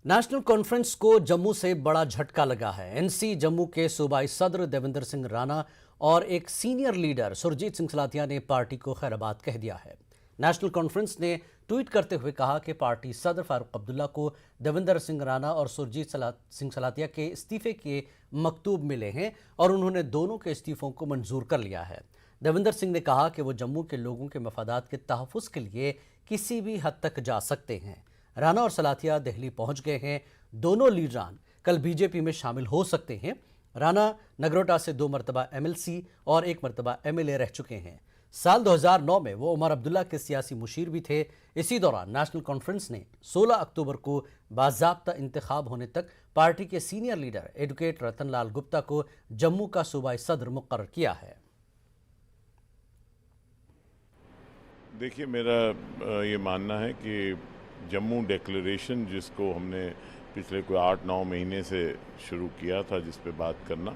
National conference को जम्मू से बड़ा झटका लगा है। एनसी जम्मू के सूबाई सदर देवेंद्र सिंह राणा और एक सीनियर लीडर सुरजीत सिंह सलातिया ने पार्टी को खैराबाद कह दिया है। नेशनल कॉन्फ्रेंस ने ट्वीट करते हुए कहा कि पार्टी सदर फारूक अब्दुल्ला को देवेंद्र सिंह राणा और सुरजीत सिंह सलातिया के इस्तीफे के मकतूब मिले हैं और उन्होंने दोनों के इस्तीफों को मंजूर कर लिया है। देवेंद्र सिंह ने कहा कि वो जम्मू के लोगों के मफादात के तहफ़्फ़ुज़ के लिए किसी भी हद तक जा सकते हैं। राणा और सलातिया दिल्ली पहुंच गए हैं। दोनों लीडरान कल बीजेपी में शामिल हो सकते हैं। राणा नगरोटा से 2 मरतबा एमएलसी और 1 मरतबा एमएलए रह चुके हैं। साल 2009 में वो उमर अब्दुल्ला के सियासी मुशीर भी थे। इसी दौरान नेशनल कॉन्फ्रेंस ने 16 अक्टूबर को बाज़ाब्ता इंतखाब होने तक पार्टी के सीनियर लीडर एडवोकेट रतन लाल गुप्ता को जम्मू का सूबाई सदर मुकर्रर किया है। देखिए, मेरा ये मानना है कि जम्मू डिक्लेरेशन जिसको हमने पिछले कोई 8-9 महीने से शुरू किया था, जिस पे बात करना,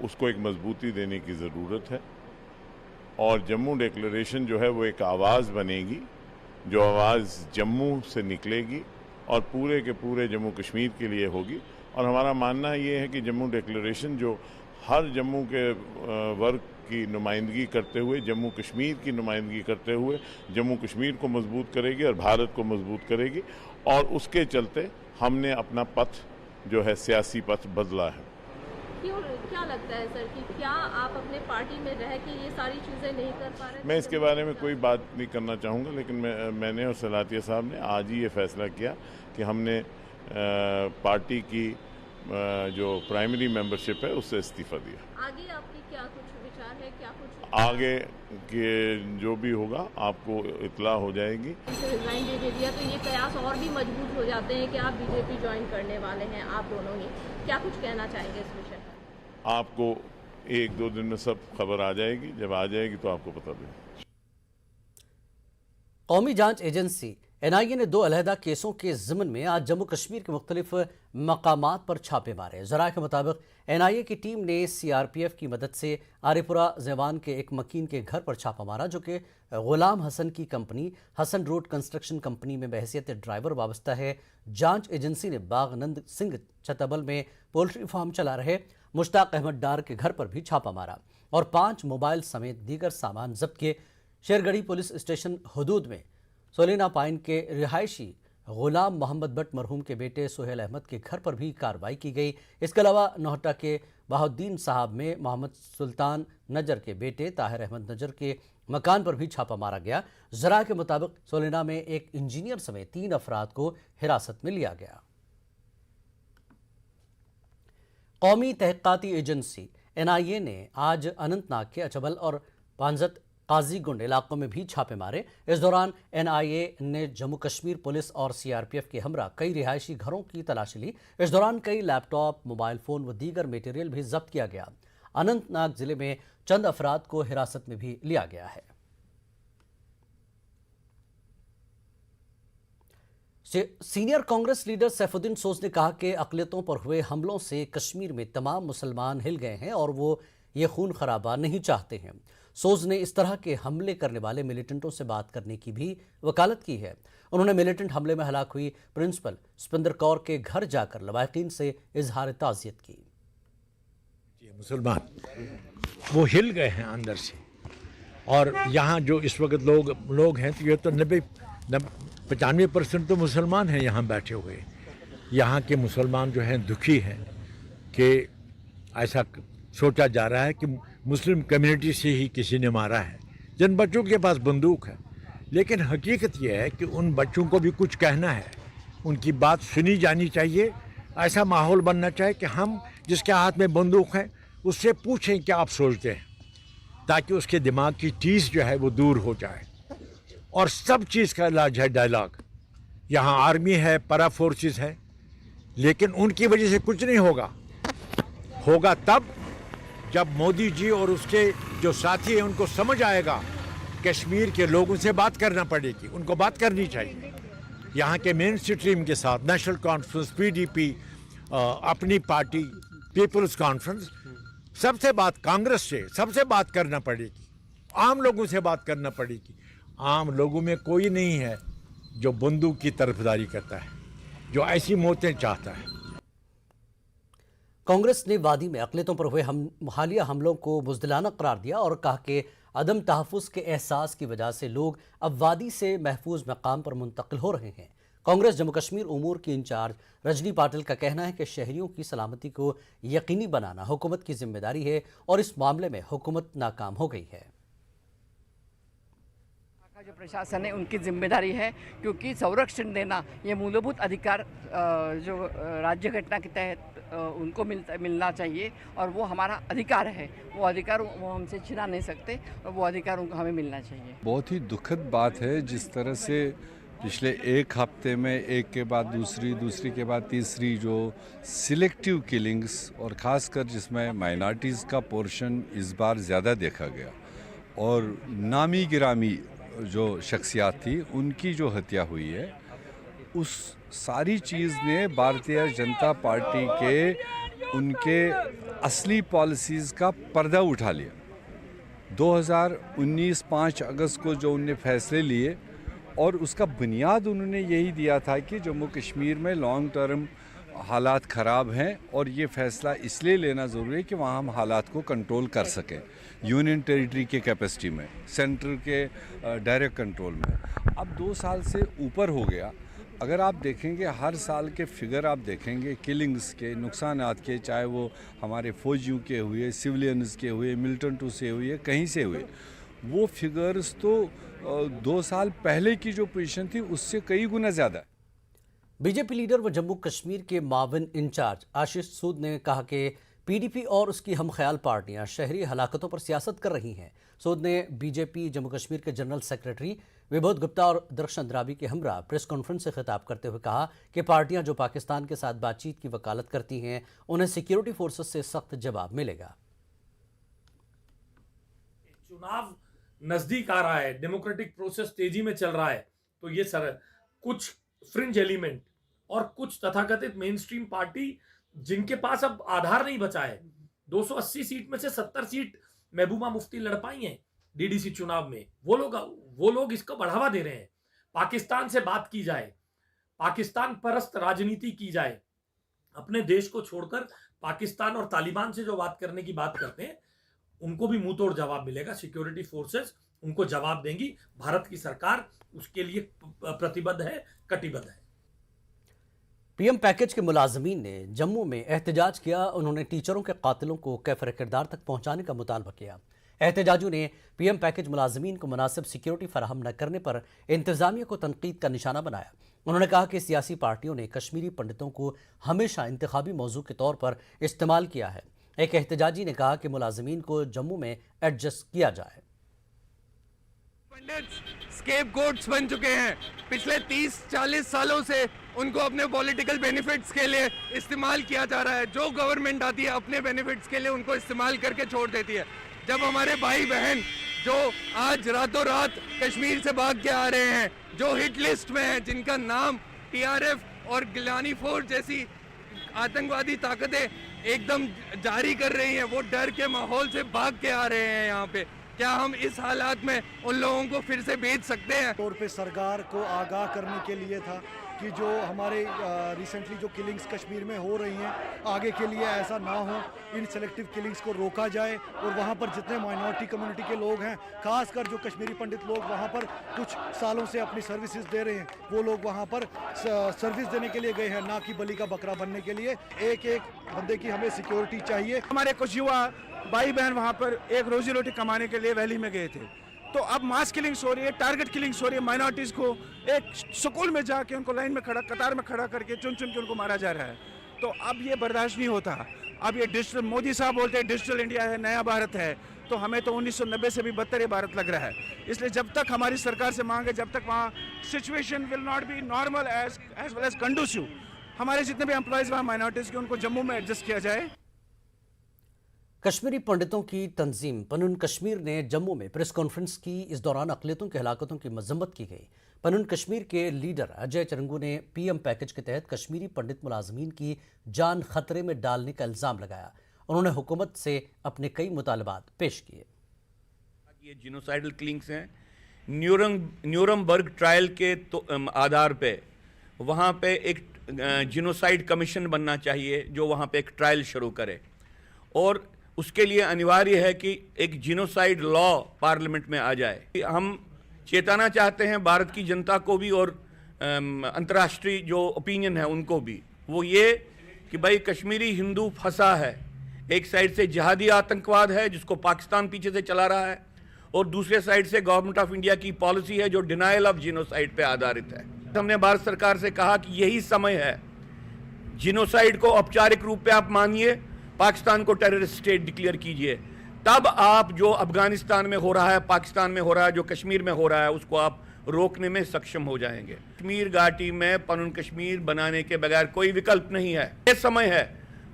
उसको एक मजबूती देने की ज़रूरत है। और जम्मू डिक्लेरेशन जो है वो एक आवाज़ बनेगी, जो आवाज़ जम्मू से निकलेगी और पूरे के पूरे जम्मू कश्मीर के लिए होगी। और हमारा मानना ये है कि जम्मू डिक्लेरेशन जो हर जम्मू के वर्ग की नुमाइंदगी करते हुए, जम्मू कश्मीर की नुमाइंदगी करते हुए जम्मू कश्मीर को मजबूत करेगी और भारत को मजबूत करेगी। और उसके चलते हमने अपना पथ जो है, सियासी पथ बदला है। क्या लगता है सर कि क्या आप अपने पार्टी में रह के ये सारी चीज़ें नहीं कर पा रहे? मैं इसके बारे में कोई बात नहीं करना चाहूँगा, लेकिन मैंने और सलातिया साहब ने आज ही ये फैसला किया कि हमने पार्टी की जो प्राइमरी मेंबरशिप है उससे इस्तीफ़ा दिया। आगे आपकी क्या कुछ विचार है? क्या कुछ आगे के जो भी होगा आपको इत्ला हो जाएगी। रिजाइन दे दिया तो ये कयास और भी मजबूत हो जाते हैं कि आप बीजेपी ज्वाइन करने वाले हैं, आप दोनों ही। क्या कुछ कहना चाहेंगे इस विषय पर? आपको 1-2 दिन में सब खबर आ जाएगी। जब आ जाएगी तो आपको पता देगा। कौमी जांच एजेंसी एनआईए ने 2 अलहदा केसों के ज़िम्न में आज जम्मू कश्मीर के मुख्तलिफ मकामात पर छापे मारे। ज़राए के मुताबिक एनआईए की टीम ने सीआरपीएफ की मदद से आरिपुरा ज़ेवान के एक मकीन के घर पर छापा मारा, जो कि गुलाम हसन की company Hasan road construction company में बहैसियत ड्राइवर वाबस्ता है। जांच एजेंसी ने बागनंद सिंह चतबल में पोल्ट्री फार्म चला रहे मुश्ताक अहमद डार के घर पर भी छापा मारा और 5 मोबाइल समेत दीगर सामान जब्त किए। शेरगढ़ी पुलिस स्टेशन हदूद में सोलेना पाइन के रिहायशी गुलाम मोहम्मद भट्ट मरहूम के बेटे सुहेल अहमद के घर पर भी कार्रवाई की गई। इसके अलावा नोहटा के बहाउद्दीन साहब में मोहम्मद सुल्तान नजर के बेटे ताहिर अहमद नजर के मकान पर भी छापा मारा गया। ज़रा के मुताबिक सोलेना में एक इंजीनियर समेत 3 अफराद को हिरासत में लिया गया। कौमी तहक़ीक़ाती एजेंसी एनआईए ने आज अनंतनाग के अचबल और पांजत काजीगुंड इलाकों में भी छापे मारे। इस दौरान एनआईए ने जम्मू कश्मीर पुलिस और सीआरपीएफ के हमरा कई रिहायशी घरों की तलाशी ली। इस दौरान कई लैपटॉप, मोबाइल फ़ोन व दीगर मटेरियल भी जब्त किया गया। अनंतनाग जिले में चंद अफराद को हिरासत में भी लिया गया है। सीनियर कांग्रेस लीडर सैफुद्दीन सोज ने कहा कि अक़लियतों पर हुए हमलों से कश्मीर में तमाम मुसलमान हिल गए हैं और वो ये खून खराबा नहीं चाहते हैं। सोज ने इस तरह के हमले करने वाले मिलिटेंटों से बात करने की भी वकालत की है। उन्होंने मिलिटेंट हमले में हलाक हुई प्रिंसिपल सुपिंदर कौर के घर जाकर लवाहिकीन से इजहार ताज़ियत की। मुसलमान वो हिल गए हैं अंदर से, और यहाँ जो इस वक्त लोग हैं तो ये तो 95% तो मुसलमान हैं यहाँ बैठे हुए। यहाँ के मुसलमान जो हैं दुखी हैं कि ऐसा सोचा जा रहा है कि मुस्लिम कम्युनिटी से ही किसी ने मारा है, जिन बच्चों के पास बंदूक है। लेकिन हकीकत यह है कि उन बच्चों को भी कुछ कहना है, उनकी बात सुनी जानी चाहिए। ऐसा माहौल बनना चाहिए कि हम जिसके हाथ में बंदूक है उससे पूछें क्या आप सोचते हैं, ताकि उसके दिमाग की टीस जो है वो दूर हो जाए। और सब चीज़ का इलाज है डायलॉग। यहाँ आर्मी है, पैरा फोर्सेस है, लेकिन उनकी वजह से कुछ नहीं होगा। होगा तब जब मोदी जी और उसके जो साथी हैं उनको समझ आएगा कश्मीर के लोगों से बात करना पड़ेगी, उनको बात करनी चाहिए। यहाँ के मेन स्ट्रीम के साथ नेशनल कॉन्फ्रेंस, पीडीपी, अपनी पार्टी पीपल्स कॉन्फ्रेंस, सबसे बात, कांग्रेस से सबसे बात करना पड़ेगी, आम लोगों से बात करना पड़ेगी। आम लोगों में कोई नहीं है जो बंदूक की तरफदारी करता है। जो ऐसी मौतें चाहता है। कांग्रेस ने वादी में अक़लियतों पर हुए हालिया हमलों को बुज़दिलाना करार दिया और कहा कि अदम तहफ़्फ़ुज़ के एहसास की वजह से लोग अब वादी से महफूज मकाम पर मुंतकिल हो रहे हैं। कांग्रेस जम्मू कश्मीर उमूर की इंचार्ज रजनी पाटिल का कहना है कि शहरियों की सलामती को यकीनी बनाना हुकूमत की जिम्मेदारी है और इस मामले में हुकूमत नाकाम हो गई है। जो प्रशासन है उनकी जिम्मेदारी है, क्योंकि संरक्षण देना ये मूलभूत अधिकार जो राज्य घटना के तहत उनको मिलना चाहिए और वो हमारा अधिकार है। वो अधिकार वो हमसे छिना नहीं सकते और वो अधिकार उनको हमें मिलना चाहिए। बहुत ही दुखद बात है जिस तरह से पिछले एक हफ्ते में एक के बाद दूसरी, दूसरी के बाद तीसरी जो सिलेक्टिव किलिंग्स और ख़ासकर जिसमें माइनॉरिटीज़ का पोर्शन इस बार ज़्यादा देखा गया और नामी गिरामी जो शख्सियात थी उनकी जो हत्या हुई है, उस सारी चीज़ ने भारतीय जनता पार्टी के उनके असली पॉलिसीज़ का पर्दा उठा लिया। 2019 5 अगस्त को जो उनने फैसले लिए और उसका बुनियाद उन्होंने यही दिया था कि जम्मू कश्मीर में लॉन्ग टर्म हालात ख़राब हैं और ये फ़ैसला इसलिए लेना ज़रूरी है कि वहाँ हम हालात को कंट्रोल कर सकें, यूनियन टेरिटरी के कैपेसिटी में, सेंटर के डायरेक्ट कंट्रोल में। अब 2 साल से ऊपर हो गया। अगर आप देखेंगे हर साल के फिगर आप देखेंगे किलिंग्स के, नुकसानात के, चाहे वो हमारे फ़ौजियों के हुए, सिविलियंस के हुए, मिलिटेंट से हुए, कहीं से हुए, वो फिगर्स तो 2 साल पहले की जो पोजीशन थी उससे कई गुना ज़्यादा है। बीजेपी लीडर व जम्मू कश्मीर के माविन इंचार्ज आशीष सूद ने कहा कि पीडीपी और उसकी हम ख्याल पार्टियां शहरी हलाकतों पर सियासत कर रही हैं। सूद ने बीजेपी जम्मू कश्मीर के जनरल सेक्रेटरी विबोध गुप्ता और दर्शन द्रावी के हमरा प्रेस कॉन्फ्रेंस से खिताब करते हुए कहा कि पार्टियां जो पाकिस्तान के साथ बातचीत की वकालत करती हैं उन्हें सिक्योरिटी फोर्सेस से सख्त जवाब मिलेगा। चुनाव नजदीक आ रहा है, डेमोक्रेटिक प्रोसेस तेजी में चल रहा है, तो ये कुछ फ्रिंज एलिमेंट और कुछ तथाकथित मेन स्ट्रीम पार्टी जिनके पास अब आधार नहीं बचा है, 280 सीट में से 70 सीट महबूबा मुफ्ती लड़ पाई हैं डीडीसी चुनाव में, वो लोग इसको बढ़ावा दे रहे हैं। पाकिस्तान से बात की जाए, पाकिस्तान परस्त राजनीति की जाए, अपने देश को छोड़कर पाकिस्तान और तालिबान से जो बात करने की बात करते हैं उनको भी मुंह तोड़ जवाब मिलेगा। सिक्योरिटी फोर्सेस उनको जवाब देंगी। भारत की सरकार उसके लिए प्रतिबद्ध है, कटिबद्ध है। पीएम पैकेज के मुलाजमीन ने जम्मू में एहतजाज किया। उन्होंने टीचरों के कातिलों को कैफर किरदार तक पहुंचाने का मुतालबा किया। एहतजाजियों ने पीएम पैकेज मुलाजमीन को मुनासिब सिक्योरिटी फराहम न करने पर इंतजामिया को तनकीद का निशाना बनाया। उन्होंने कहा कि सियासी पार्टियों ने कश्मीरी पंडितों को हमेशा इंतखाबी मौजू के तौर पर इस्तेमाल किया है। एक एहतजाजी ने कहा कि मुलाजमीन को जम्मू में एडजस्ट किया जाए। पंडित स्केपगोट्स बन चुके हैं। पिछले 30-40 सालों से उनको अपने पॉलिटिकल बेनिफिट्स के लिए इस्तेमाल किया जा रहा है। जो गवर्नमेंट आती है अपने बेनिफिट्स के लिए उनको इस्तेमाल करके छोड़ देती है। जब हमारे भाई बहन जो आज रातों रात कश्मीर से भाग के आ रहे हैं, जो हिट लिस्ट में हैं, जिनका नाम टीआरएफ और गिलानी फोर्स जैसी आतंकवादी ताकतें एकदम जारी कर रही हैं, वो डर के माहौल से भाग के आ रहे हैं यहाँ पे, क्या हम इस हालात में उन लोगों को फिर से भेज सकते हैं? तौर पे सरकार को आगाह करने के लिए था कि जो हमारे रिसेंटली जो किलिंग्स कश्मीर में हो रही हैं आगे के लिए ऐसा ना हो, इन सेलेक्टिव किलिंग्स को रोका जाए और वहाँ पर जितने माइनॉरिटी कम्युनिटी के लोग हैं, खासकर जो कश्मीरी पंडित लोग वहाँ पर कुछ सालों से अपनी सर्विसेज दे रहे हैं, वो लोग वहाँ पर सर्विस देने के लिए गए हैं, ना कि बलि का बकरा बनने के लिए। एक एक बंदे की हमें सिक्योरिटी चाहिए। हमारे कुछ युवा भाई बहन वहाँ पर एक रोजी रोटी कमाने के लिए वैली में गए थे, तो अब मास किलिंग्स हो रही है, टारगेट किलिंग्स हो रही है। माइनॉरिटीज़ को एक स्कूल में जाके उनको लाइन में खड़ा, कतार में खड़ा करके चुन चुन के उनको मारा जा रहा है। तो अब ये बर्दाश्त नहीं होता। अब ये डिजिटल, मोदी साहब बोलते हैं डिजिटल इंडिया है, नया भारत है, तो हमें तो 1990 से भी बदतर ये भारत लग रहा है। इसलिए जब तक हमारी सरकार से मांगे, जब तक वहाँ situation will not be normal as well as conducive, हमारे जितने भी एम्प्लॉयज़ वहाँ माइनॉरिटीज़ के उनको जम्मू में एडजस्ट किया जाए। कश्मीरी पंडितों की तंजीम पनुन कश्मीर ने जम्मू में प्रेस कॉन्फ्रेंस की। इस दौरान अक़लियतों की हलाकतों की मजम्मत की गई। पनुन कश्मीर के लीडर अजय चरंगू ने पीएम पैकेज के तहत कश्मीरी पंडित मुलाजमीन की जान खतरे में डालने का इल्ज़ाम लगाया। उन्होंने हुकूमत से अपने कई मुतालबात पेश किए। ये जीनोसाइडल किलिंग्स हैं, न्यूरमबर्ग ट्रायल के आधार पे वहाँ पे एक जिनोसाइड कमीशन बनना चाहिए जो वहाँ पे एक ट्रायल शुरू करे, और उसके लिए अनिवार्य है कि एक जिनोसाइड लॉ पार्लियामेंट में आ जाए। हम चेताना चाहते हैं भारत की जनता को भी और अंतर्राष्ट्रीय जो ओपिनियन है उनको भी, वो ये कि भाई कश्मीरी हिंदू फंसा है। एक साइड से जिहादी आतंकवाद है जिसको पाकिस्तान पीछे से चला रहा है, और दूसरे साइड से गवर्नमेंट ऑफ इंडिया की पॉलिसी है जो डिनायल ऑफ जिनोसाइड पे आधारित है। हमने भारत सरकार से कहा कि यही समय है, जिनोसाइड को औपचारिक रूप पे आप मानिए, पाकिस्तान को टेररिस्ट स्टेट डिक्लेयर कीजिए, तब आप जो अफगानिस्तान में हो रहा है, पाकिस्तान में हो रहा है, जो कश्मीर में हो रहा है, उसको आप रोकने में सक्षम हो जाएंगे। कश्मीर घाटी में पनून कश्मीर बनाने के बगैर कोई विकल्प नहीं है। ये समय है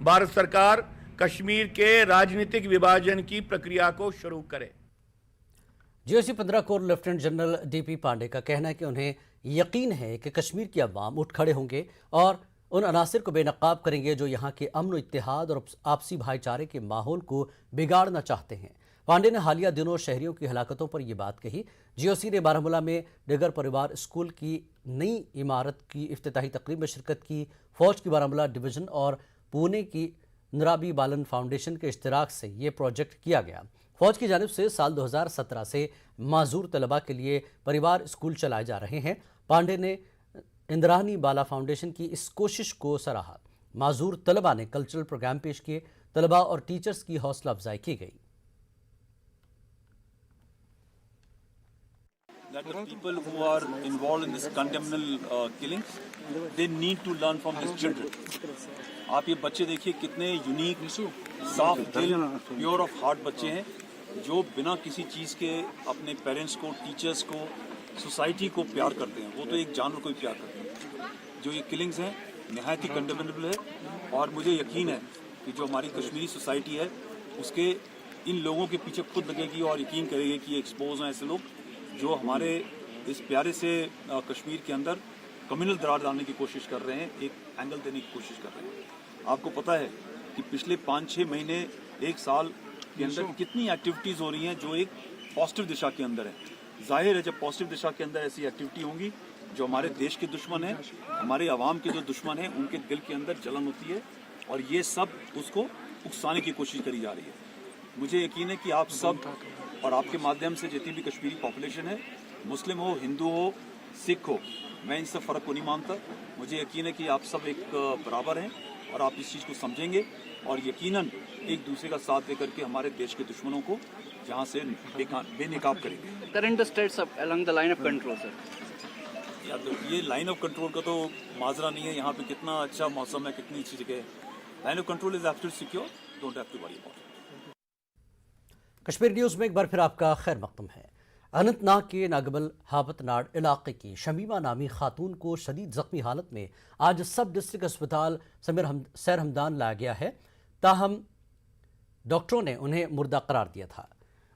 भारत सरकार कश्मीर के राजनीतिक विभाजन की प्रक्रिया को शुरू करे। GOC 15 corps lieutenant general DP Pande का कहना है कि उन्हें यकीन है कि कश्मीर की अवाम उठ खड़े होंगे और उन अनासिर को बेनकाब करेंगे जो यहाँ के अमन, इत्तेहाद और आपसी भाईचारे के माहौल को बिगाड़ना चाहते हैं। पांडे ने हालिया दिनों शहरियों की हलाकतों पर यह बात कही। जीओसी ने बारामूला में डिगर परिवार स्कूल की नई इमारत की इफ्तिताही तकरीब में शिरकत की। फौज की बारामूला डिवीज़न और पुणे की नराबी बालन फाउंडेशन के इश्तिराक से ये प्रोजेक्ट किया गया। फौज की जानिब से साल 2017 से माजूर तलबा के लिए परिवार स्कूल चलाए जा रहे हैं। पांडे ने इंद्रानी बाला फाउंडेशन की इस कोशिश को सराहा। माजूर तलबा ने कल्चरल प्रोग्राम पेश किए। तलबा और टीचर्स की हौसला अफजाई की गई। That the people who are involved in this condemnable killings, they need to learn from these children. आप ये बच्चे देखिए कितने यूनिक, साफ दिल, प्योर ऑफ हार्ट बच्चे हैं जो बिना किसी चीज़ के अपने पेरेंट्स को, टीचर्स को, सोसाइटी को प्यार करते हैं। वो तो एक जानवर को ही प्यार करते हैं। जो ये किलिंग्स हैं नहायत ही कंडेमेनेबल है, और मुझे यकीन है कि जो हमारी कश्मीरी सोसाइटी है उसके इन लोगों के पीछे खुद लगेगी और यकीन करेगी कि ये एक्सपोज हैं ऐसे लोग जो हमारे इस प्यारे से कश्मीर के अंदर कम्युनल दरार डालने की कोशिश कर रहे हैं, एक एंगल देने की कोशिश कर रहे हैं। आपको पता है कि पिछले 5-6 महीने, एक साल के अंदर कितनी एक्टिविटीज़ हो रही हैं जो एक पॉजिटिव दिशा के अंदर है। जाहिर है जब पॉजिटिव दिशा के अंदर ऐसी एक्टिविटी होंगी, जो हमारे देश के दुश्मन हैं, हमारे आवाम के जो दुश्मन हैं, उनके दिल के अंदर जलन होती है और ये सब उसको उकसाने की कोशिश करी जा रही है। मुझे यकीन है कि आप सब और आपके माध्यम से जितनी भी कश्मीरी पॉपुलेशन है, मुस्लिम हो, हिंदू हो, सिख हो, मैं इन सब फ़र्क को नहीं मानता। मुझे यकीन है कि आप सब एक बराबर हैं और आप इस चीज़ को समझेंगे और यकीनन एक दूसरे का साथ देकर के हमारे देश के दुश्मनों को यहाँ से बेनकाब करेंगे। Current states along the line of control, sir. या तो ये लाइन ऑफ कंट्रोल का तो माजरा नहीं है। यहाँ पे कितना अच्छा मौसम है, कितनी अच्छी जगह है। Line of control is absolutely secure, don't have to worry about it. Kashmir news में एक बार फिर आपका खैर मकदम है। अनंतनाग के नागबल हाबतनाड इलाके की शमीमा नामी खातून को शदीद ज़ख्मी हालत में आज सब डिस्ट्रिक्ट अस्पताल सैर हमदान लाया गया है। ताहम डॉक्टरों ने उन्हें मुर्दा करार दिया था।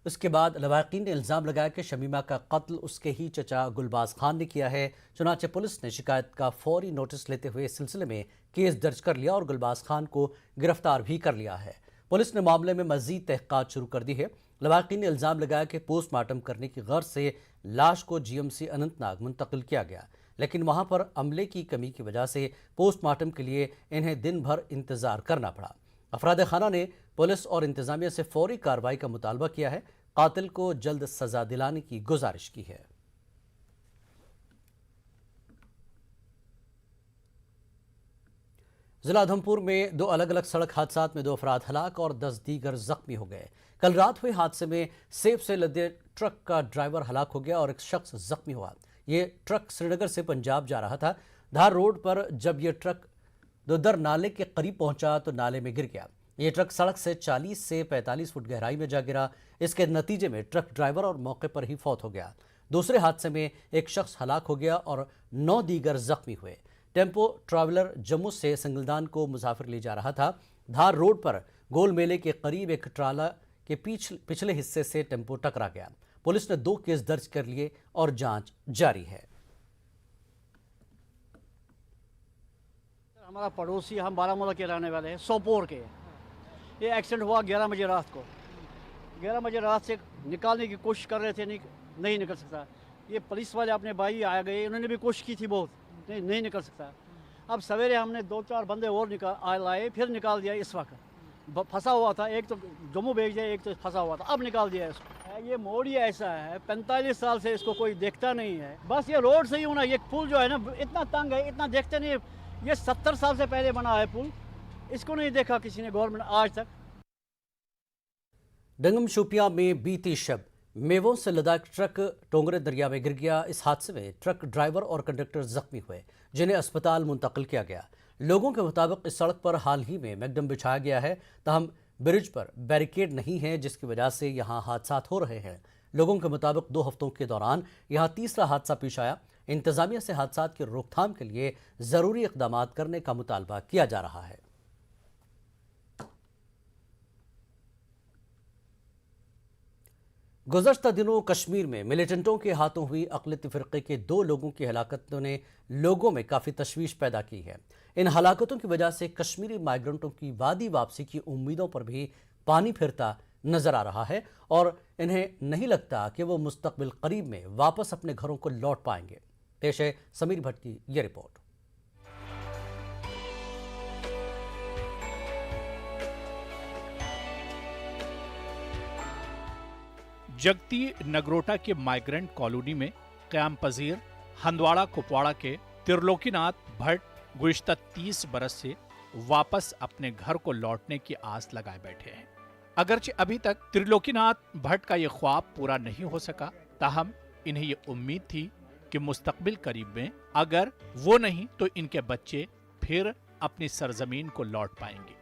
उसके बाद लवाकिन ने इल्ज़ाम लगाया कि शमीमा का कत्ल उसके ही चचा गुलबाज खान ने किया है। चुनांचे पुलिस ने शिकायत का फौरी नोटिस लेते हुए इस सिलसिले में केस दर्ज कर लिया और गुलबाज खान को गिरफ्तार भी कर लिया है। पुलिस ने मामले में मज़ीद तहक़ीक़ात शुरू कर दी है। लवाकिन ने इल्ज़ाम लगाया कि पोस्टमार्टम करने की गर्ज से लाश को जीएमसी अनंतनाग मुंतकिल किया गया, लेकिन वहाँ पर अमले की कमी की वजह से पोस्टमार्टम के लिए इन्हें दिन भर इंतज़ार करना पड़ा। अफराद खाना ने पुलिस और इंतज़ामिया से फौरी कार्रवाई का मुतालबा किया है। कातिल को जल्द सज़ा दिलाने की गुजारिश की है। जिला उधमपुर में 2 अलग अलग सड़क हादसात में 2 अफराद हलाक और 10 दीगर जख्मी हो गए। कल रात हुए हादसे में सेब से लदे ट्रक का ड्राइवर हलाक हो गया और एक शख्स जख्मी हुआ। ये ट्रक श्रीनगर से पंजाब जा रहा था। धार रोड पर जब यह ट्रक दोदर नाले के करीब पहुंचा तो नाले में गिर गया। ये ट्रक सड़क से 40 से 45 फुट गहराई में जा गिरा। इसके नतीजे में ट्रक ड्राइवर और मौके पर ही फौत हो गया। दूसरे हादसे में एक शख्स हलाक हो गया और 9 दीगर जख्मी हुए। टेम्पो ट्रैवलर जम्मू से सिंगलदान को मुसाफिर ले जा रहा था। धार रोड पर गोल मेले के करीब एक ट्राला के पिछले हिस्से से टेम्पो टकरा गया। पुलिस ने 2 केस दर्ज कर लिए और जांच जारी है। हमारा पड़ोसी, हम बारामूला के रहने वाले हैं, सोपोर के। ये एक्सीडेंट हुआ 11 बजे रात को। 11 बजे रात से निकालने की कोशिश कर रहे थे, नहीं निकल सकता। ये पुलिस वाले अपने भाई आ गए, उन्होंने भी कोशिश की थी बहुत, नहीं निकल सकता। अब सवेरे हमने 2-4 बंदे और लाए, फिर निकाल दिया। इस वक्त फंसा हुआ था, एक तो जम्मू भेज दिया, एक तो फंसा हुआ था, अब निकाल दिया इसको। ये मोड़ ही ऐसा है, 45 साल से इसको कोई देखता नहीं है। बस ये रोड सही होना, ये पुल जो है ना इतना तंग है, इतना देखते नहीं। ये 70 साल से पहले बना है पुल, इसको नहीं देखा किसी ने गवर्नमेंट आज तक। डंगम शोपियां में बीती शब मेवों से लदा एक ट्रक टोंगरे दरिया में गिर गया। इस हादसे में ट्रक ड्राइवर और कंडक्टर जख्मी हुए, जिन्हें अस्पताल मुंतकिल किया गया। लोगों के मुताबिक इस सड़क पर हाल ही में मैगडम बिछाया गया है, तहम ब्रिज पर बैरिकेड नहीं है, जिसकी वजह से यहाँ हादसा हो रहे हैं। लोगों के मुताबिक 2 हफ्तों के दौरान यहाँ तीसरा हादसा पेश आया। इंतजामिया से हादसा की रोकथाम के लिए ज़रूरी इक़दाम करने का मुतालबा किया जा रहा है। गुज़श्ता दिनों कश्मीर में मिलिटेंटों के हाथों हुई अक़लियती फ़िरक़े के 2 लोगों की हलाकतों ने लोगों में काफ़ी तशवीश पैदा की है। इन हलाकतों की वजह से कश्मीरी माइग्रेंटों की वादी वापसी की उम्मीदों पर भी पानी फिरता नज़र आ रहा है और इन्हें नहीं लगता कि वो मुस्तक़बिल करीब में वापस अपने घरों को लौट पाएंगे। पेश है समीर भट्ट की ये रिपोर्ट। जगती नगरोटा के माइग्रेंट कॉलोनी में क़याम पजीर हंदवाड़ा कुपवाड़ा के त्रिलोकीनाथ भट्ट गुज़िश्ता 30 बरस से वापस अपने घर को लौटने की आस लगाए बैठे हैं। अगरचे अभी तक त्रिलोकीनाथ भट्ट का ये ख्वाब पूरा नहीं हो सका, ताहम इन्हें ये उम्मीद थी कि मुस्तकबिल करीब में अगर वो नहीं तो इनके बच्चे फिर अपनी सरजमीन को लौट पाएंगे।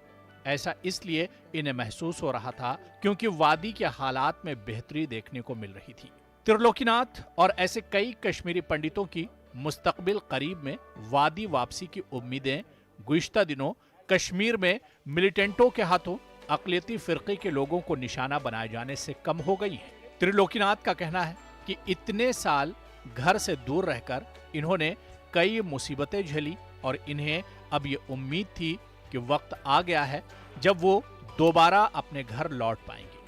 ऐसा इसलिए इन्हें महसूस हो रहा था क्योंकि वादी के हालात में बेहतरी देखने को मिल रही थी। त्रिलोकीनाथ और ऐसे कई कश्मीरी पंडितों की मुस्तकबिल करीब में वादी वापसी की उम्मीदें गुज़िश्ता दिनों कश्मीर में मिलिटेंटों के हाथों अक़लियती फ़िरक़े के लोगों को निशाना बनाए जाने से कम हो गई हैं। त्रिलोकीनाथ का कहना है कि इतने साल घर से दूर रहकर इन्होंने कई मुसीबतें झेली और इन्हें अब ये उम्मीद थी कि वक्त आ गया है जब वो दोबारा अपने घर लौट पाएंगे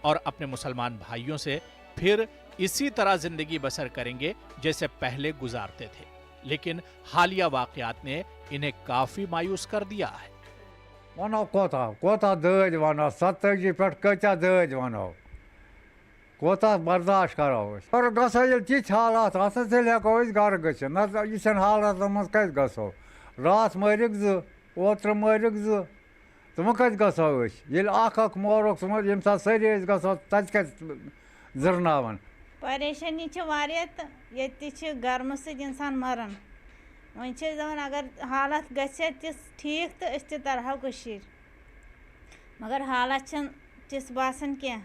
और अपने मुसलमान भाइयों से फिर इसी तरह जिंदगी बसर करेंगे जैसे पहले गुजारते थे। लेकिन हालिया वाक़यात ने इन्हें काफी मायूस कर दिया है। वनो कोता दज वनो 70 पे कचा दज वनो कोता बर्दाश्त करो और गसो तिथ हालात हेको घर गो न हालात मज कत गो रात मरिक 2 ओत्र मरिक 2 तुम कत गो मोरक यम सा सरी गो तत जरनावन परेशानी ये गर्म से इंसान मरान वन दपान अगर हालत गस ठीक तो अस तरहो कशीर मगर हालत तिस बासन क्या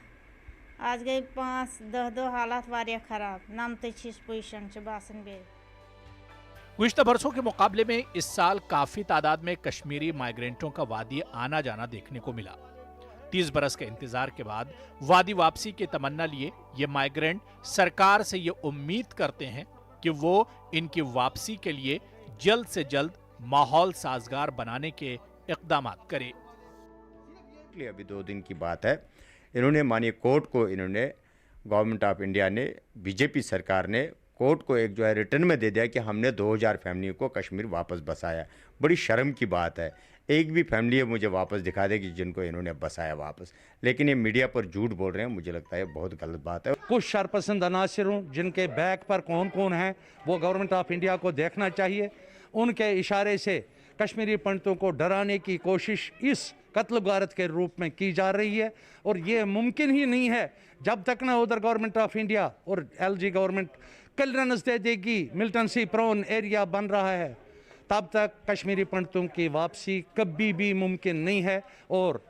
आज गई 5-10 दो हालात वारिया खराब नमत पोजिशन बासन बे। गुज़िश्ता बरसों के मुकाबले में इस साल काफी तादाद में कश्मीरी माइग्रेंटों का वादी आना जाना देखने को मिला। 30 बरस के इंतजार के बाद वादी वापसी की तमन्ना लिए ये माइग्रेंट सरकार से ये उम्मीद करते हैं कि वो इनकी वापसी के लिए जल्द से जल्द माहौल साजगार बनाने के इक़दाम करे। अभी 2 दिन की बात है, इन्होंने माननीय कोर्ट को इन्होंने गवर्नमेंट ऑफ इंडिया ने बीजेपी सरकार ने कोर्ट को एक जो है रिटर्न में दे दिया कि हमने 2000 फैमिली को कश्मीर वापस बसाया। बड़ी शर्म की बात है, एक भी फैमिली मुझे वापस दिखा दे कि जिनको इन्होंने बसाया वापस, लेकिन ये मीडिया पर झूठ बोल रहे हैं। मुझे लगता है बहुत गलत बात है। कुछ शरपसंद अनासरों जिनके बैक पर कौन कौन है वो गवर्नमेंट ऑफ इंडिया को देखना चाहिए। उनके इशारे से कश्मीरी पंडितों को डराने की कोशिश इस कत्ल गारत के रूप में की जा रही है और ये मुमकिन ही नहीं है जब तक ना उधर गवर्नमेंट ऑफ इंडिया और एलजी गवर्नमेंट क्लियरेंस दे देगी, मिलिटेंसी प्रोन एरिया बन रहा है, तब तक कश्मीरी पंडितों की वापसी कभी भी मुमकिन नहीं है। और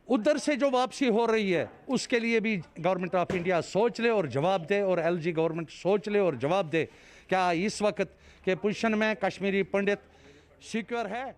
उधर से जो वापसी हो रही है उसके लिए भी गवर्नमेंट ऑफ इंडिया सोच ले और जवाब दे और एलजी गवर्नमेंट सोच ले और जवाब दे, क्या इस वक्त के पोजीशन में कश्मीरी पंडित सिक्योर है।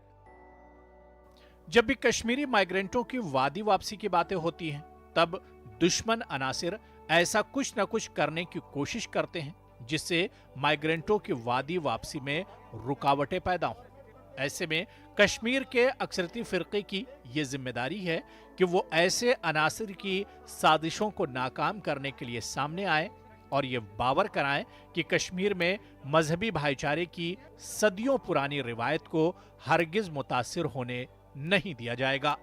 जब भी कश्मीरी माइग्रेंटों की वादी वापसी की बातें होती हैं तब दुश्मन अनासिर ऐसा कुछ न कुछ करने की कोशिश करते हैं जिससे माइग्रेंटों की वादी वापसी में रुकावटें पैदा हों। ऐसे में कश्मीर के अक्सरती फिरके की ये जिम्मेदारी है कि वो ऐसे अनासिर की साजिशों को नाकाम करने के लिए सामने आए और ये बावर कराएं कि कश्मीर में मजहबी भाईचारे की सदियों पुरानी रिवायत को हरगिज मुतासिर होने नहीं दिया जाएगा,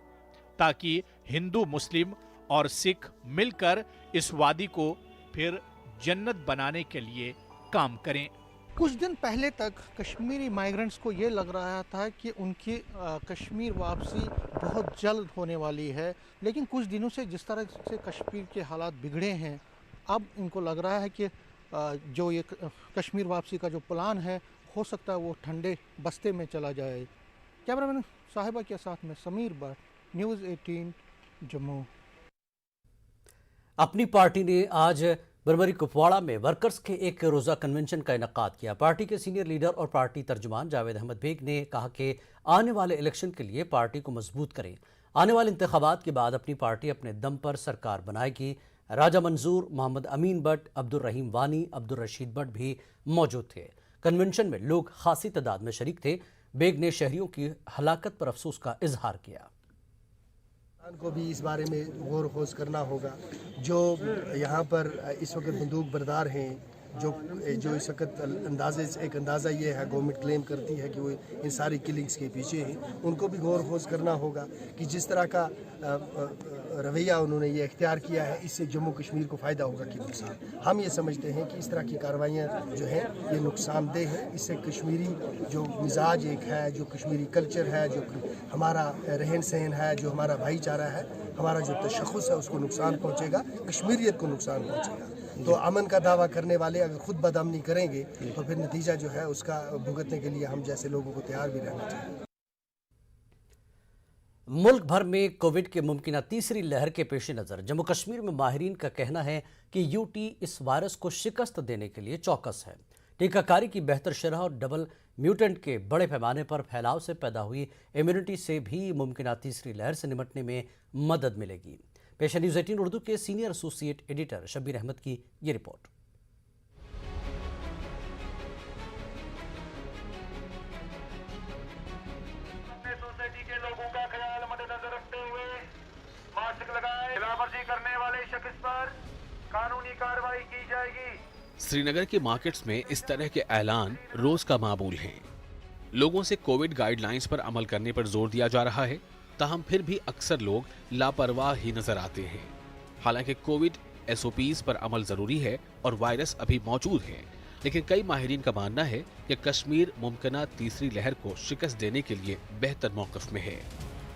ताकि हिंदू, मुस्लिम और सिख मिलकर इस वादी को फिर जन्नत बनाने के लिए काम करें। कुछ दिन पहले तक कश्मीरी माइग्रेंट्स को ये लग रहा था कि उनकी कश्मीर वापसी बहुत जल्द होने वाली है, लेकिन कुछ दिनों से जिस तरह से कश्मीर के हालात बिगड़े हैं, अब इनको लग रहा है कि जो ये कश्मीर वापसी का जो प्लान है, हो सकता है वो ठंडे बस्ते में चला जाए। कैमरामैन साहिबा के साथ में समीर भट्ट, न्यूज़ 18 जम्मू। अपनी पार्टी ने आज बरबरी कुपवाड़ा में वर्कर्स के एक रोज़ा कन्वेंशन का इनेकाद किया। पार्टी के सीनियर लीडर और पार्टी तर्जुमान जावेद अहमद बेग ने कहा कि आने वाले इलेक्शन के लिए पार्टी को मजबूत करें। आने वाले इंतखाबात के बाद अपनी पार्टी अपने दम पर सरकार बनाएगी। राजा मंजूर, मोहम्मद अमीन भट्ट, अब्दुल रहीम वानी, अब्दुल रशीद भट्ट भी मौजूद थे। कन्वेंशन में लोग खासी तादाद में शरीक थे। बेग ने शहरियों की हलाकत पर अफसोस का इजहार किया। को भी इस बारे में गौर खोज करना होगा। जो यहाँ पर इस वक्त बंदूक बरदार हैं, जो इस वक्त अंदाज़ा ये है, गवर्नमेंट क्लेम करती है कि वो इन सारी किलिंग्स के पीछे हैं, उनको भी गौर खोज करना होगा कि जिस तरह का रवैया उन्होंने ये इख्तियार किया है, इससे जम्मू कश्मीर को फ़ायदा होगा कि नुकसान। हम ये समझते हैं कि इस तरह की कार्रवाइयाँ जो हैं ये नुकसानदेह है। इससे कश्मीरी जो मिजाज एक है, जो कश्मीरी कल्चर है, जो हमारा रहन सहन है, जो हमारा भाईचारा है, हमारा जो तशख़्ख़ुस है, उसको नुकसान पहुँचेगा, कश्मीरियत को नुकसान पहुँचेगा। तो अमन का दावा करने वाले अगर खुद बदअमनी करेंगे तो फिर नतीजा जो है उसका भुगतने के लिए हम जैसे लोगों को तैयार भी रहना चाहिए। मुल्क भर में कोविड के मुमकिन तीसरी लहर के पेश नज़र जम्मू कश्मीर में माहिरीन का कहना है कि यूटी इस वायरस को शिकस्त देने के लिए चौकस है। टीकाकारी की बेहतर शरह और डबल म्यूटेंट के बड़े पैमाने पर फैलाव से पैदा हुई इम्यूनिटी से भी मुमकिन तीसरी लहर से निपटने में मदद मिलेगी। पेश है न्यूज़ 18 उर्दू के senior associate editor Shabbir Ahmad की ये रिपोर्ट। सोसाइटी के लोगों का ख्याल मद्देनजर रखते हुए मास्क लगाए, खिलाफवर्जी करने वाले शख्स पर कानूनी कार्रवाई की जाएगी। श्रीनगर के मार्केट्स में इस तरह के ऐलान रोज का मामूल हैं। लोगों से कोविड गाइडलाइंस पर अमल करने पर जोर दिया जा रहा है, ताहम फिर भी अक्सर लोग लापरवाह ही नजर आते हैं। हालांकि कोविड एसओपीज पर अमल जरूरी है और वायरस अभी मौजूद है, लेकिन कई माहिरीन का मानना है कि कश्मीर मुमकिन तीसरी लहर को शिकस्त देने के लिए बेहतर मौक़िफ़ में है।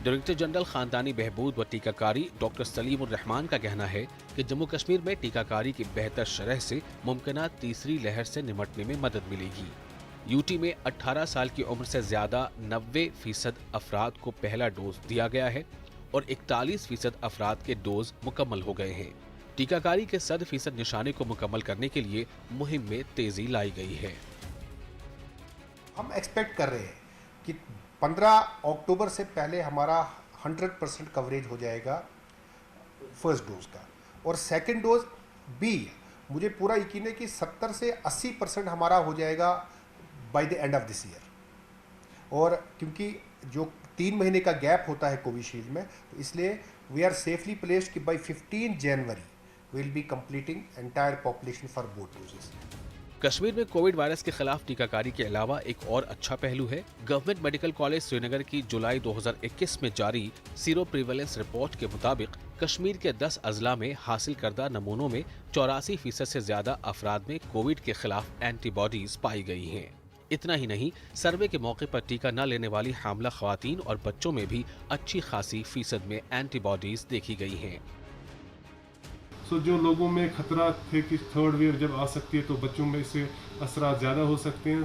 डायरेक्टर जनरल खानदानी बहबूद व टीकाकारी डॉक्टर सलीम उर रहमान का कहना है कि जम्मू कश्मीर में टीकाकारी की बेहतर शरह से मुमकिन तीसरी लहर से निपटने में मदद मिलेगी। यूटी में 18 साल की उम्र से ज्यादा 90% अफराद को पहला डोज दिया गया है और 41% अफराद के डोज मुकम्मल हो गए हैं। टीकाकारी के 100% निशाने को मुकम्मल करने के लिए मुहिम में तेजी लाई गई है। हम एक्सपेक्ट कर रहे हैं कि 15 अक्टूबर से पहले हमारा 100% कवरेज हो जाएगा फर्स्ट डोज का, और सेकंड डोज भी मुझे पूरा यकीन है कि 70 से 80% हमारा हो जाएगा by the end of this year. और क्योंकि जो 3 महीने का गैप होता है कोविशील्ड में, तो इसलिए वी आर सेफली प्लेस्ड कि by 15 January will be completing entire population for both doses. Kashmir में कोविड वायरस के खिलाफ टीकाकारी के अलावा एक और अच्छा पहलू है। गवर्नमेंट मेडिकल कॉलेज श्रीनगर की जुलाई 2021 में जारी सीरो प्रीवेलेंस रिपोर्ट के मुताबिक कश्मीर के 10 अजला में हासिल करदा नमूनों में 84% से ज्यादा अफराद में कोविड के खिलाफ एंटीबॉडीज पाई गई हैं। इतना ही नहीं, सर्वे के मौके पर टीका न लेने वाली हामला खवातीन और बच्चों में भी अच्छी खासी फीसद में एंटीबॉडीज देखी गई हैं। जो लोगों में खतरा थे कि थर्ड वेव जब आ सकती है तो बच्चों में इससे असरात ज़्यादा हो सकते हैं।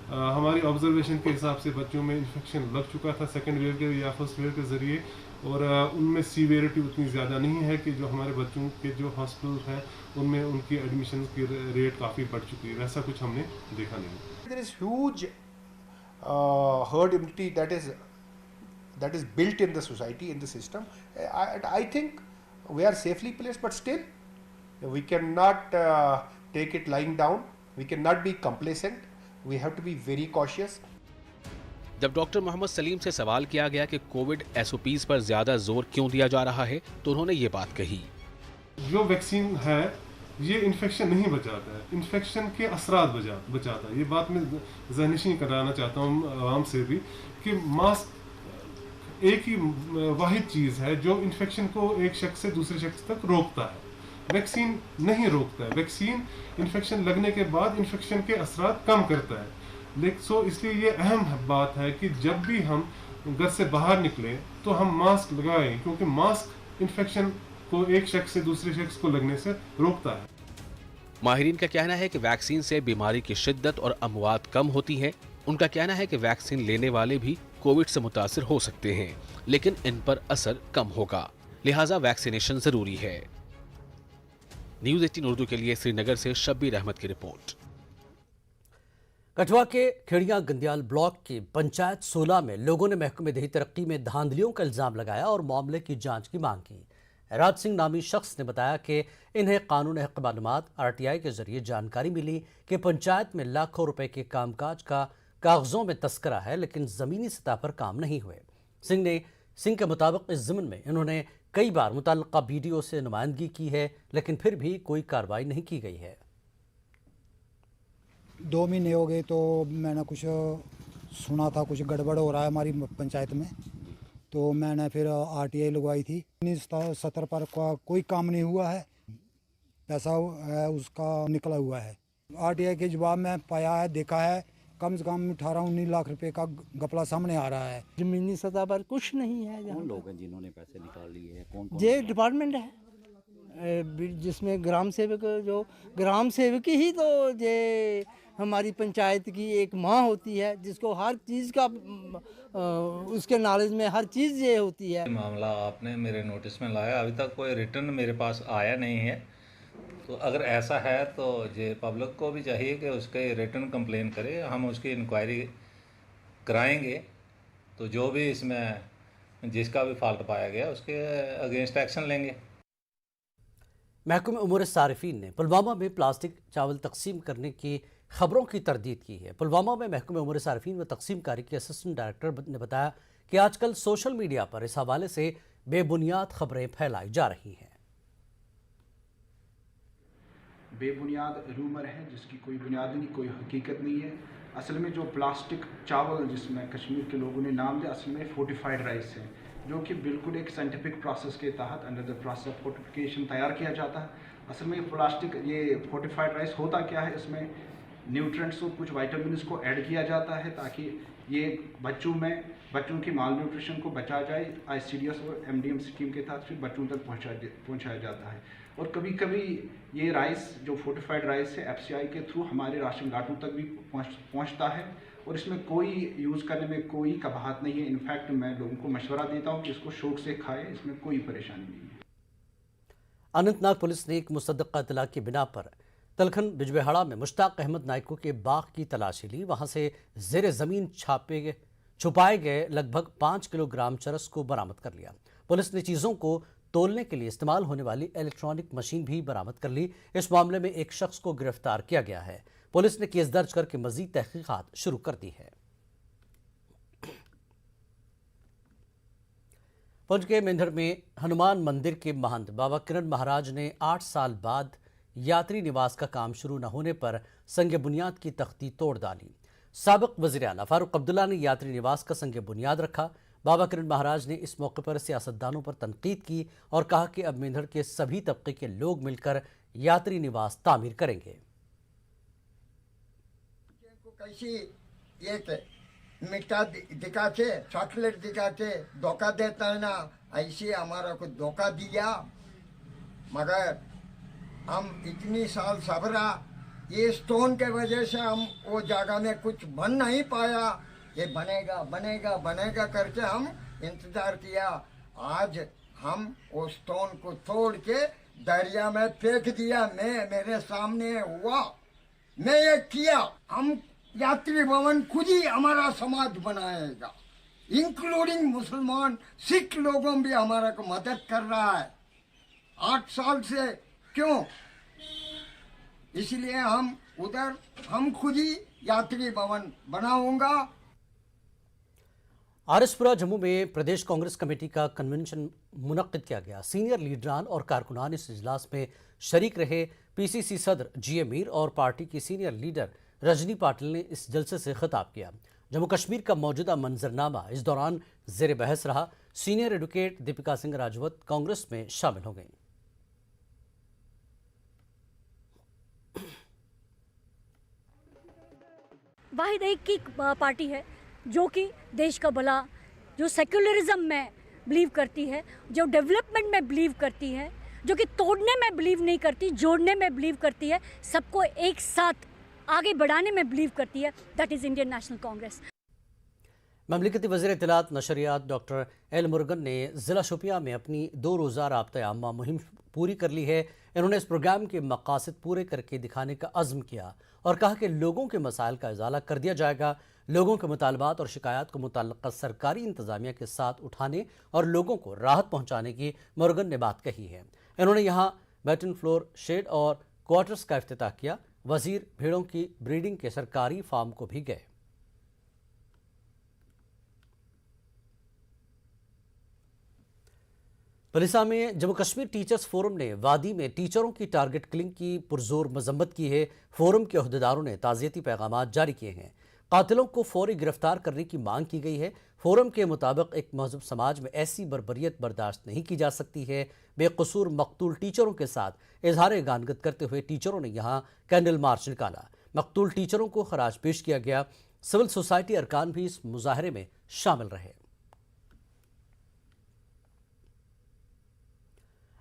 हमारी ऑब्जर्वेशन के हिसाब से बच्चों में इन्फेक्शन लग चुका था सेकेंड वेव के या फर्स्ट वेव के ज़रिए, और उनमें सीवियरिटी उतनी ज़्यादा नहीं है कि जो हमारे बच्चों के जो हॉस्पिटल हैं उनमें उनकी एडमिशन की रेट काफ़ी बढ़ चुकी है। वैसा कुछ हमने देखा नहीं। There is huge herd immunity that is built in the society, in the system. I think we are safely placed, but still we cannot take it lying down. We cannot be complacent. We have to be very cautious. जब doctor Mohammad Salim से सवाल किया गया कि Covid SOPs पर ज्यादा जोर क्यों दिया जा रहा है, तो उन्होंने ये बात कही। जो वैक्सीन है ये इन्फेक्शन नहीं बचाता है, इन्फेक्शन के असरात बचाता है। ये बात मैं ज़हननशीं कराना चाहता हूँ आवाम से भी कि मास्क एक ही वाहिद चीज़ है जो इन्फेक्शन को एक शख्स से दूसरे शख्स तक रोकता है। वैक्सीन नहीं रोकता है। वैक्सीन इन्फेक्शन लगने के बाद इन्फेक्शन के असरात कम करता है। लेकिन इसलिए ये अहम बात है कि जब भी हम घर से बाहर निकले तो हम मास्क लगाएं, क्योंकि मास्क इन्फेक्शन को एक शख्स से दूसरे शख्स को लगने से रोकता है। माहिरीन का कहना है कि वैक्सीन से बीमारी की शिद्दत और अमवात कम होती है। उनका कहना है कि वैक्सीन लेने वाले भी कोविड से मुतासिर हो सकते हैं, लेकिन इन पर असर कम होगा, लिहाजा वैक्सीनेशन जरूरी है। न्यूज़ 18 उर्दू के लिए श्रीनगर से शब्बीर अहमद की रिपोर्ट। कठुआ के खेड़िया गंदियाल ब्लॉक की पंचायत 16 में लोगों ने महकमे देही तरक्की में धांधलियों का इल्जाम लगाया और मामले की जांच की मांग की। राज सिंह नामी शख्स ने बताया कि इन्हें कानून हक मालूमात RTI के जरिए जानकारी मिली कि पंचायत में लाखों रुपए के कामकाज का कागजों में तस्करा है, लेकिन ज़मीनी सतह पर काम नहीं हुए। सिंह के मुताबिक इस ज़मीन में इन्होंने कई बार मुतल्लका BDO से नुमाइंदगी की है, लेकिन फिर भी कोई कार्रवाई नहीं की गई है। 2 महीने हो गए तो मैंने कुछ सुना था कुछ गड़बड़ हो रहा है हमारी पंचायत में, तो मैंने फिर RTI लगवाई थी। 1970 पर कोई काम नहीं हुआ है, पैसा उसका निकला हुआ है। RTI के जवाब में पाया है, देखा है, कम से कम 18-19 लाख रुपए का घपला सामने आ रहा है। जमीनी सतह पर कुछ नहीं है। कौन लोग हैं जिन्होंने पैसे निकाल लिए हैं? कौन? ये डिपार्टमेंट है जिसमें ग्राम सेवक, जो ग्राम सेवक ही तो ये हमारी पंचायत की एक माँ होती है, जिसको हर चीज़ का उसके नॉलेज में हर चीज़ ये होती है। मामला आपने मेरे नोटिस में लाया, अभी तक कोई रिटर्न मेरे पास आया नहीं है। तो अगर ऐसा है तो ये पब्लिक को भी चाहिए कि उसके रिटर्न कंप्लेन करे, हम उसकी इंक्वायरी कराएंगे। तो जो भी इसमें जिसका भी फॉल्ट पाया गया उसके अगेंस्ट एक्शन लेंगे। महकमे उमूर सारिफीन ने पुलवामा में प्लास्टिक चावल तकसीम करने की खबरों की तरदीद की है। पुलवामा में महकमे उमूर सारिफीन व तकसीम कारी के असिस्टेंट डायरेक्टर ने बताया कि आजकल सोशल मीडिया पर इस हवाले से बेबुनियाद खबरें फैलाई जा रही हैं। बेबुनियाद रूमर है जिसकी कोई बुनियाद नहीं, कोई हकीकत नहीं है। असल में जो प्लास्टिक चावल जिसमें कश्मीर के लोगों ने नाम दिया, असल में फोर्टिफाइड राइस है, जो कि बिल्कुल एक साइंटिफिक प्रोसेस के तहत under the process of fortification तैयार किया जाता है। असल में प्लास्टिक ये फोर्टिफाइड राइस होता क्या है, इसमें न्यूट्रिएंट्स और कुछ विटामिन्स को ऐड किया जाता है ताकि ये बच्चों की माल न्यूट्रिशन को बचा जाए। ICDS और MDM स्कीम के तहत फिर बच्चों तक पहुंचाया जाता है। और कभी कभी ये राइस जो फोर्टिफाइड राइस है FCI के थ्रू हमारे राशन घाटों तक भी पहुंचता है, और इसमें कोई यूज़ करने में कोई कबाहत नहीं है। इनफैक्ट मैं लोगों को मशवरा देता हूं कि इसको शौक से खाएं, इसमें कोई परेशानी नहीं है। अनंतनाग पुलिस ने एक मुसद्दक़ा इत्तला की बिना पर तलखन बिजबेहाड़ा में मुश्ताक अहमद नाइको के बाग की तलाशी ली। वहां से ज़ेरे ज़मीन छुपाए गए लगभग 5 किलोग्राम चरस को बरामद कर लिया। पुलिस ने चीज़ों को तोलने के लिए इस्तेमाल होने वाली इलेक्ट्रॉनिक मशीन भी बरामद कर ली। इस मामले में एक शख्स को गिरफ्तार किया गया है। पुलिस ने केस दर्ज करके मजीद तहकीकात शुरू कर दी है। पुंछ के मेंढर में हनुमान मंदिर के महंत बाबा किरण महाराज ने 8 साल बाद यात्री निवास का काम शुरू न होने पर संग बुनियाद की तख्ती तोड़ डाली। साबिक वज़ीर आला फारूक अब्दुल्ला ने यात्री निवास का संग बुनियाद रखा। बाबा किरण महाराज ने इस मौके पर सियासतदानों पर तनकीद की और कहा कि अब मेंढर के सभी तबके के लोग मिलकर यात्री निवास तामीर करेंगे। कैसी एक मिठा दिखाते, चॉकलेट दिखाते, धोखा देता है ना, ऐसे हमारा को धोखा दिया, मगर हम इतनी साल सबरा, ये स्टोन के वजह से हम वो जगह में कुछ बन नहीं पाया। ये बनेगा बनेगा बनेगा करके हम इंतजार किया। आज हम वो स्टोन को तोड़ के दरिया में फेंक दिया। मेरे सामने हुआ, मैं ये किया। हम यात्री भवन खुद ही हमारा समाज बनाएगा, इंक्लूडिंग मुसलमान सिख लोगों भी हमारा को मदद कर रहा है 8 साल से। क्यों? इसलिए हम खुद ही यात्री भवन बनाऊंगा। आरएसपुरा जम्मू में प्रदेश कांग्रेस कमेटी का कन्वेंशन मुनक्किद किया गया। सीनियर लीडरान और कारकुनान इस इजलास में शरीक रहे। पीसीसी सदर जी मीर और पार्टी की सीनियर लीडर रजनी पाटिल ने इस जलसे से खिताब किया। जम्मू कश्मीर का मौजूदा मंजरनामा इस दौरान जेर बहस रहा। सीनियर एडवोकेट दीपिका सिंह राजवत कांग्रेस में शामिल हो गई। वाहिद एक की पार्टी है जो कि देश का भला, जो सेक्युलरिज्म में बिलीव करती है, जो डेवलपमेंट में बिलीव करती है, जो कि तोड़ने में बिलीव नहीं करती, जोड़ने में बिलीव करती है, सबको एक साथ आगे बढ़ाने में बिलीव करती है। That is Indian National Congress. ममलिकती वज़ीर इत्तलात नशरियात डॉक्टर एल मुर्गन ने ज़िला शोपियां में अपनी 2 रोज़ा राब्ता आम्मा मुहिम पूरी कर ली है। इन्होंने इस प्रोग्राम के मकासद पूरे करके दिखाने का अज़्म किया और कहा कि लोगों के मसाइल का इज़ाला कर दिया जाएगा। लोगों के मुतालबात और शिकायत को मुतल्लिक़ा सरकारी इंतज़ामिया के साथ उठाने और लोगों को राहत पहुँचाने की मुर्गन ने बात कही है। इन्होंने यहाँ बैटन फ्लोर शेड और क्वार्टर्स का इफ्तिताह किया। वज़ीर भेड़ों की ब्रीडिंग के सरकारी फार्म को भी गए। पलिसा में जम्मू कश्मीर टीचर्स फोरम ने वादी में टीचरों की टारगेट किलिंग की पुरजोर मजम्मत की है। फोरम के अहदेदारों ने ताज़ियती पैगाम जारी किए हैं। कातिलों को फौरी गिरफ्तार करने की मांग की गई है। फोरम के मुताबिक एक महजूब समाज में ऐसी बर्बरियत बर्दाश्त नहीं की जा सकती है। बेकसूर मकतूल टीचरों के साथ इजहार गानगत करते हुए टीचरों ने यहाँ कैंडल मार्च निकाला। मकतूल टीचरों को खराज पेश किया गया। सिविल सोसाइटी अरकान भी इस मुजाहरे में शामिल रहे।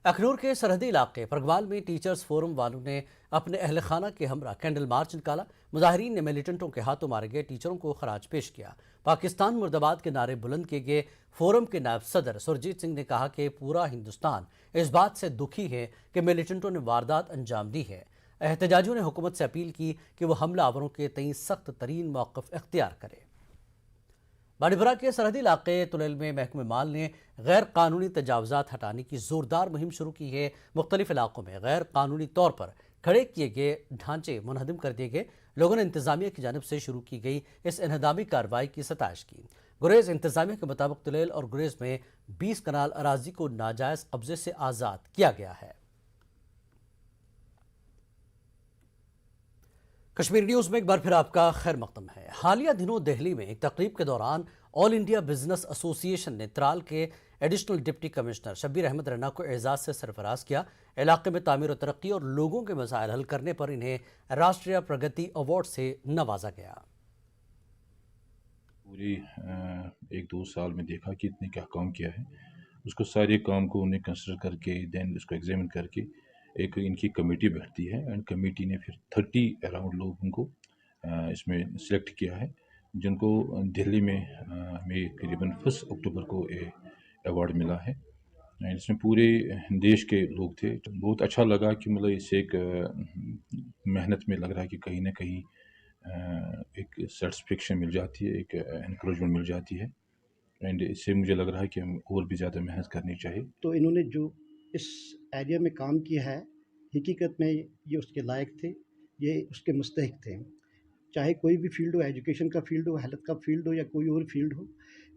अखनूर के सरहदी इलाके परगवाल में टीचर्स फोरम वालों ने अपने अहल खाना के हमरा कैंडल मार्च निकाला। मुजाहिरीन ने मिलिटेंटों के हाथों मारे गए टीचरों को खराज पेश किया। पाकिस्तान मुर्दाबाद के नारे बुलंद किए गए। फोरम के नायब सदर सुरजीत सिंह ने कहा कि पूरा हिंदुस्तान इस बात से दुखी है कि मिलिटेंटों ने वारदात अंजाम दी है। एहतजाजियों ने हुकूमत से अपील की कि वह हमलावरों के तई सख्त तरीन मौक़िफ़ इख्तियार करे। बाड़ीपुरा के सरहदी इलाके तुलेल में महकमे माल ने गैर कानूनी तजावज़ात हटाने की ज़ोरदार मुहिम शुरू की है। मुख्तलिफ इलाकों में गैर कानूनी तौर पर खड़े किए गए ढांचे मुनहदम कर दिए गए। लोगों ने इंतज़ामिया की जानिब से शुरू की गई इस इन्हदामी कार्रवाई की सताइश की। गुरेज इंतज़ामिया के मुताबिक तुलेल और गुरेज में 20 कनाल अराजी को नाजायज़ कब्जे से आज़ाद किया गया है। कश्मीर न्यूज़ में एक बार फिर आपका खैर मकदम है। हालिया दिनों दिल्ली में एक तकरीब के दौरान ऑल इंडिया बिजनेस एसोसिएशन ने त्राल के additional deputy commissioner Shabbir Ahmad Rana को एजाज़ से सरफराज किया। इलाके में तामीर और तरक्की और लोगों के मसाइल हल करने पर इन्हें राष्ट्रीय प्रगति अवार्ड से नवाजा गया। पूरे 1-2 साल में देखा कि इतने क्या काम किया है, उसको सारे काम को उन्हें कंसिडर करके देन उसको एग्जामिन करके एक इनकी कमेटी बैठती है एंड कमेटी ने फिर 30 अराउंड लोगों को इसमें सिलेक्ट किया है, जिनको दिल्ली में हमें करीबन 1 अक्टूबर को अवार्ड मिला है। इसमें पूरे देश के लोग थे। बहुत अच्छा लगा कि मतलब इससे एक मेहनत में लग रहा है कि कहीं ना कहीं एक सेटिस्फेक्शन मिल जाती है, एक एनकरेजमेंट मिल जाती है एंड इससे मुझे लग रहा है कि हम और भी ज़्यादा मेहनत करनी चाहिए। तो इन्होंने जो इस एरिया में काम किया है, हकीकत में ये उसके लायक थे, ये उसके मुस्तहिक थे। चाहे कोई भी फील्ड हो, एजुकेशन का फील्ड हो, हेल्थ का फील्ड हो या कोई और फील्ड हो,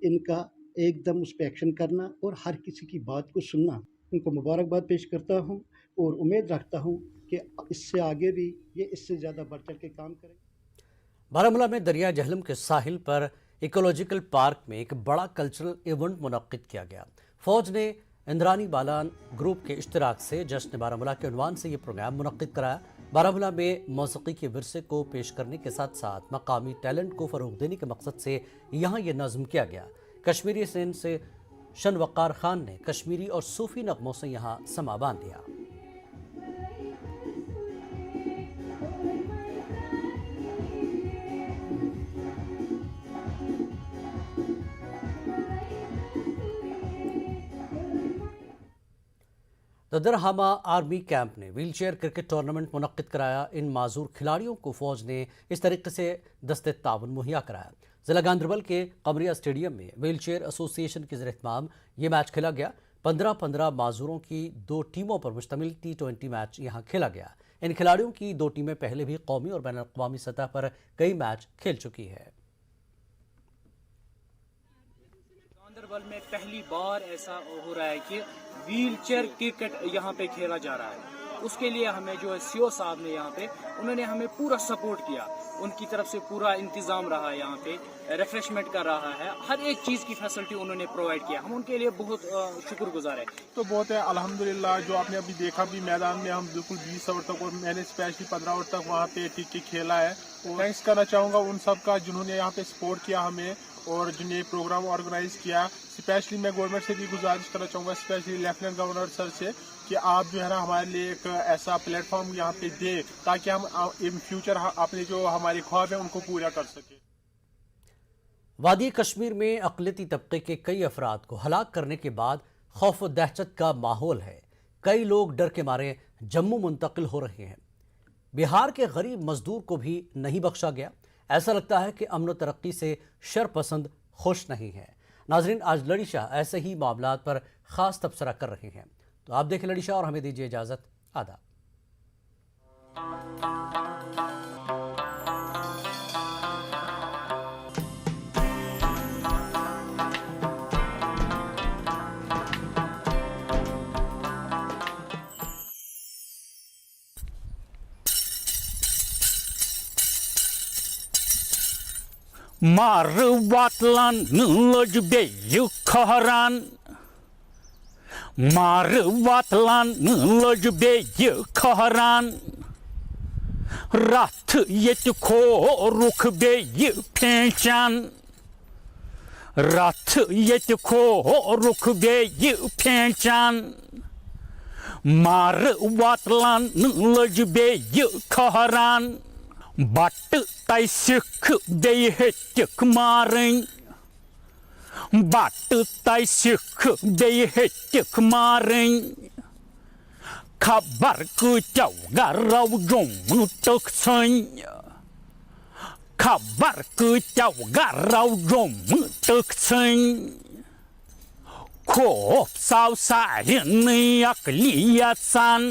इनका एकदम उस पर एक्शन करना और हर किसी की बात को सुनना, उनको मुबारकबाद पेश करता हूँ और उम्मीद रखता हूँ कि इससे आगे भी ये इससे ज़्यादा बढ़ चढ़ के काम करें। बारामूला में दरिया जहलम के साहिल पर इकोलॉजिकल पार्क में एक बड़ा कल्चरल इवेंट मुनक्किद किया गया। फौज ने इंद्रानी बालान ग्रुप के इश्तिराक से जश्न बारामूला के उन्वान से ये प्रोग्राम मुनक्किद कराया। बारामूला में मौसीकी के विरसे को पेश करने के साथ साथ मकामी टैलेंट को फ़रोग़ देने के मकसद से यहाँ ये नज़्म किया गया। कश्मीरी सेन से शनवकार खान ने कश्मीरी और सूफ़ी नगमों से यहाँ समा बांध दिया। ददरहामा आर्मी कैंप ने व्हीलचेयर क्रिकेट टूर्नामेंट मुनक्किद कराया। इन माजूर खिलाड़ियों को फौज ने इस तरीके से दस्ते ताउन मुहैया कराया। ज़िला गांदरबल के कमरिया स्टेडियम में व्हीलचेयर एसोसिएशन के ज़ेर-ए-इत्माम ये मैच खेला गया। 15-15 माजूरों की 2 टीमों पर मुश्तमिल T20 मैच यहाँ खेला गया। इन खिलाड़ियों की 2 टीमें पहले भी कौमी और बैनुल-अक़वामी सतह पर कई मैच खेल चुकी है। गांदरबल में पहली बार ऐसा हो रहा है कि व्हील चेयर क्रिकेट यहाँ पे खेला जा रहा है। उसके लिए हमें जो है सीओ साहब ने यहाँ पे उन्होंने हमें पूरा सपोर्ट किया, उनकी तरफ से पूरा इंतज़ाम रहा, यहाँ पे रिफ्रेशमेंट का रहा है, हर एक चीज़ की फैसिलिटी उन्होंने प्रोवाइड किया, हम उनके लिए बहुत शुक्रगुजार है। तो बहुत है अल्हम्दुलिल्लाह, जो आपने अभी देखा भी मैदान में हम बिल्कुल 20 ओवर तक और मैंने स्पेशली 15 ओवर तक वहाँ पे टिक खेला है। थैंक्स करना चाहूँगा उन सब का जिन्होंने यहाँ पे सपोर्ट किया हमें और जिन्हें प्रोग्राम ऑर्गेनाइज किया। स्पेशली मैं गवर्नमेंट से भी गुजारिश करना चाहूँगा, स्पेशली लेफ्टिनेंट गवर्नर सर से, कि आप जो है ना हमारे लिए एक ऐसा प्लेटफॉर्म यहाँ पे दे ताकि हम इन फ्यूचर अपने जो हमारे ख्वाब हैं उनको पूरा कर सकें। वादी कश्मीर में अक़लियती तबके के कई अफराद को हलाक करने के बाद खौफ व दहशत का माहौल है। कई लोग डर के मारे जम्मू मुंतकिल हो रहे हैं। बिहार के गरीब मजदूर को भी नहीं बख्शा गया। ऐसा लगता है कि अमन व तरक्की से शरपसंद खुश नहीं है। नाजरीन, आज लड़ी शाह ऐसे ही मामलात पर ख़ास तबसरा कर रहे हैं। तो आप देखें लड़ी शाह और हमें दीजिए इजाज़त। आदाब। Mar watlan nuloj be yukharan. Mar watlan nuloj be yukharan. Rat yet ko ruk be yukhanchan. Rat yet ko ruk be yukhanchan. Mar watlan nuloj be yukharan. But tai sikh be hetik maring. But tai sikh be hetik maring. Khabar ku chau garau jong tuk san. Khabar ku chau garau jong tuk san. Khop sao sa ni akliyat san.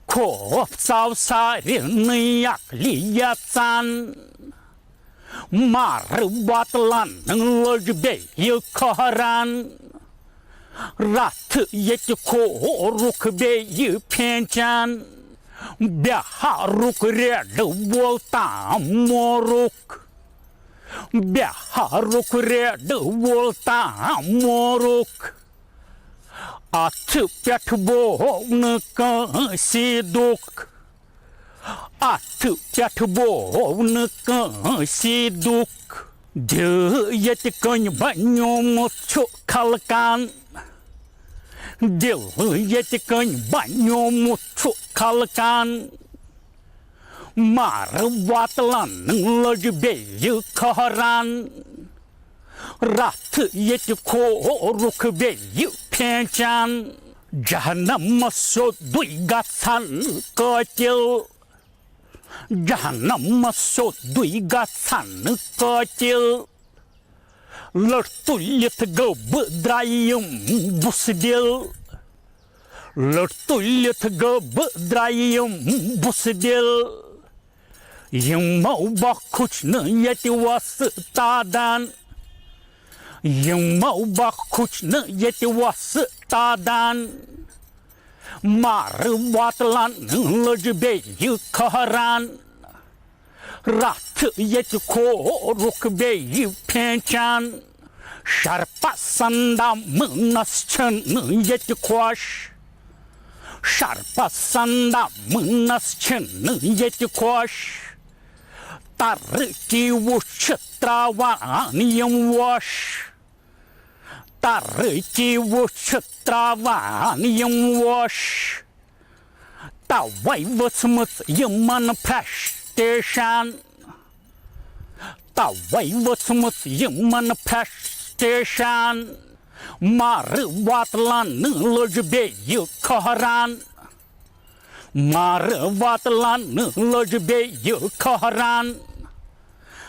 Khop sao sa ni akliyat san. Mar watlan loj be yukharan. Rat yet ko ruk be yupenchan. Biharuk red volta moruk. Biharuk red volta moruk. At pet bon ka siduk. At pet bon ka siduk. De yet kan banyo cho kalkan. Dil yet kan banyo cho kalkan. Mar watlan loj be yukharan. Rat yet ko ruk be yupenchan. Jahannam so duigatsan katil. Jahannam so duigatsan katil. Lertulit gob drayum busdil. Lertulit gob drayum busdil. Yung mau bakuch na yeti was tadan. Yung mau bakuch na yeti was tadan. Mar watlan loj be yukharan. Rat yet ko ruk be yupenchan. Sharpa sanda munaschan yet kwash. Sharpa sanda munaschan yet kwash. Tarki wushtrawan yam wash. Tarki wushtrawan yam wash. Tawai wutsmuts yaman station. Tawai wutsmuts yaman station. Mar watlan loj be yukharan. Mar watlan loj be yukharan.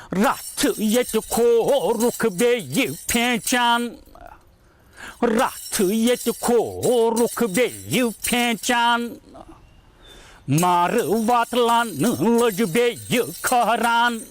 Rat yet ko ruk be yupenchan. Rat yet ko ruk be yupenchan. Mar watlan loj be yukharan.